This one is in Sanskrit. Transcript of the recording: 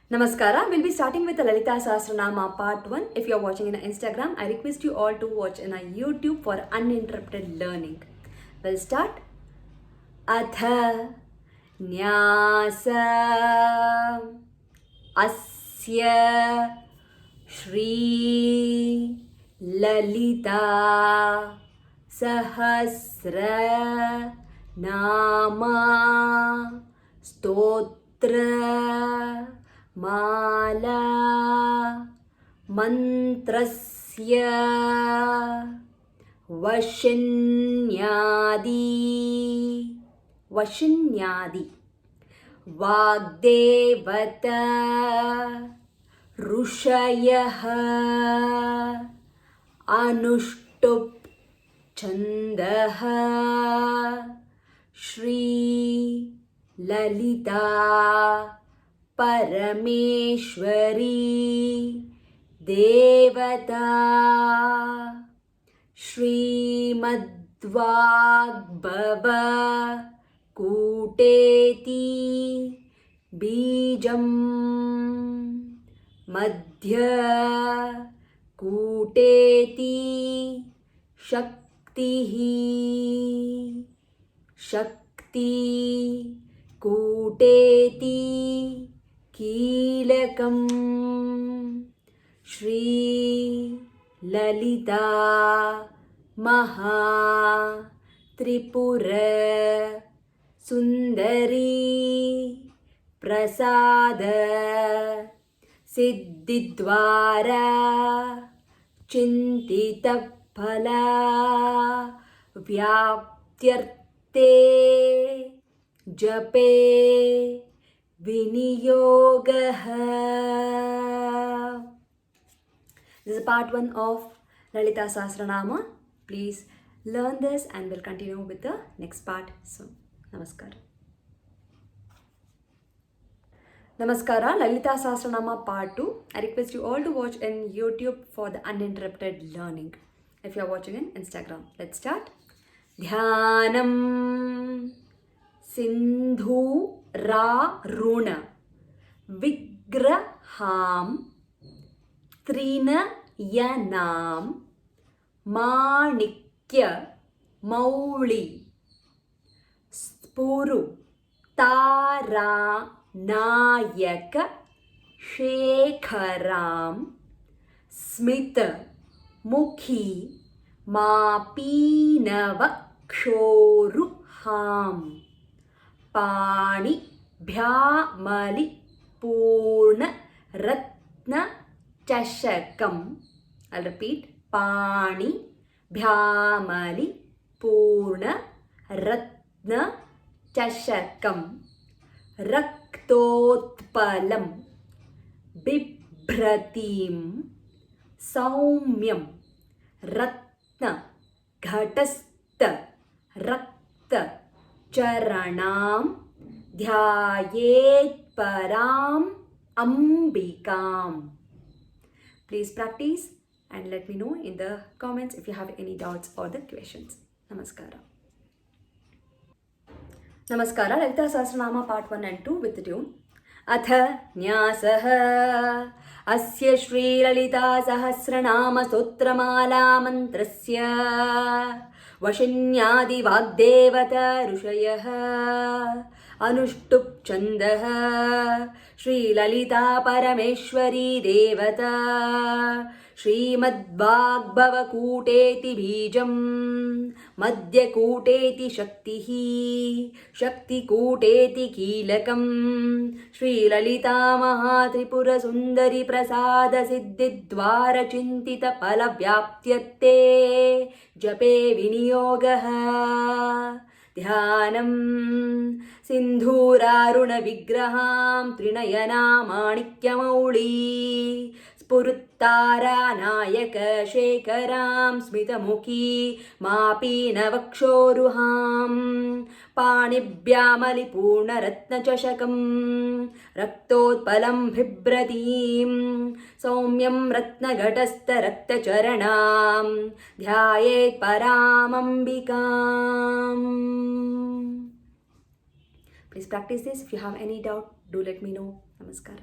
Namaskara. We'll be starting with the Lalitha Sahasranaama part 1. If you're watching in Instagram, I request you all to watch in YouTube for uninterrupted learning. We'll start. Atha Nyasa Asya Shri Lalitha Sahasranaama Stotra Mala Mantrasya Vashinyadi Vagdevata Rushayaha Anushtup Chandaha Shri Lalita Parameshwari Devata Srimadvagbhava Kuteti Bijam Madhya Kuteti Shakti Kuteti Kilakam Shri Lalita Maha Tripura Sundari Prasada Siddhidvara Chintita Phala Vyaptyarte Jape Viniyogaha. This is part 1 of Lalitha Sahasranaama. Please learn this and we'll continue with the next part soon. Namaskara. Namaskara, Lalitha Sahasranaama part 2. I request you all to watch in YouTube for the uninterrupted learning. If you are watching in Instagram, let's start. Dhyanam Sindhu Ra Runa Vigraham Trina Yanam Manikya Mauli Spuru Tara Nayaka Shekharam Smita Mukhi Mapinavakshoruham Pani Bhyamali Purna Ratna Chashakam. I'll repeat. Pani Bhyamali Purna Ratna Chashakam Raktotpalam Bibhratim Saumyam Ratna Ghatastha Rakta Charanam Dhyayet Param Ambikam. Please practice and let me know in the comments if you have any doubts or the questions. Namaskara. Namaskara, Lalitha Sahasranaama part 1 and 2 with the tune. Atha Nyasaha Asya Shri Lalita Sahasranama Stotramala Mantrasya Vashinyadi Vagdevata Rushayaha Anushtup Chandaha Shri Lalita Parameshwari Devata Srimadvagbhava Kuteti Bijam Madhya Kuteti Shakti Kuteti Kilakam Shri Lalita Maha Tripura Sundari Prasada Siddhidvara Chintita Phala Vyaptyarte Jape Viniyogaha. Dhyanam Sindhuraruna Vigraham Trinayana Manikyamauli Spuruttara Nayaka Shekaram Smitamukhi Mapinavakshoruham Panibhyamali Purna Ratna Chashakam Raktotpalam Bhibratim Saumyam Ratna Ghatastha Rakta Charanam Dhyayet Paramambikam. Please practice this. If you have any doubt, do let me know. Namaskara.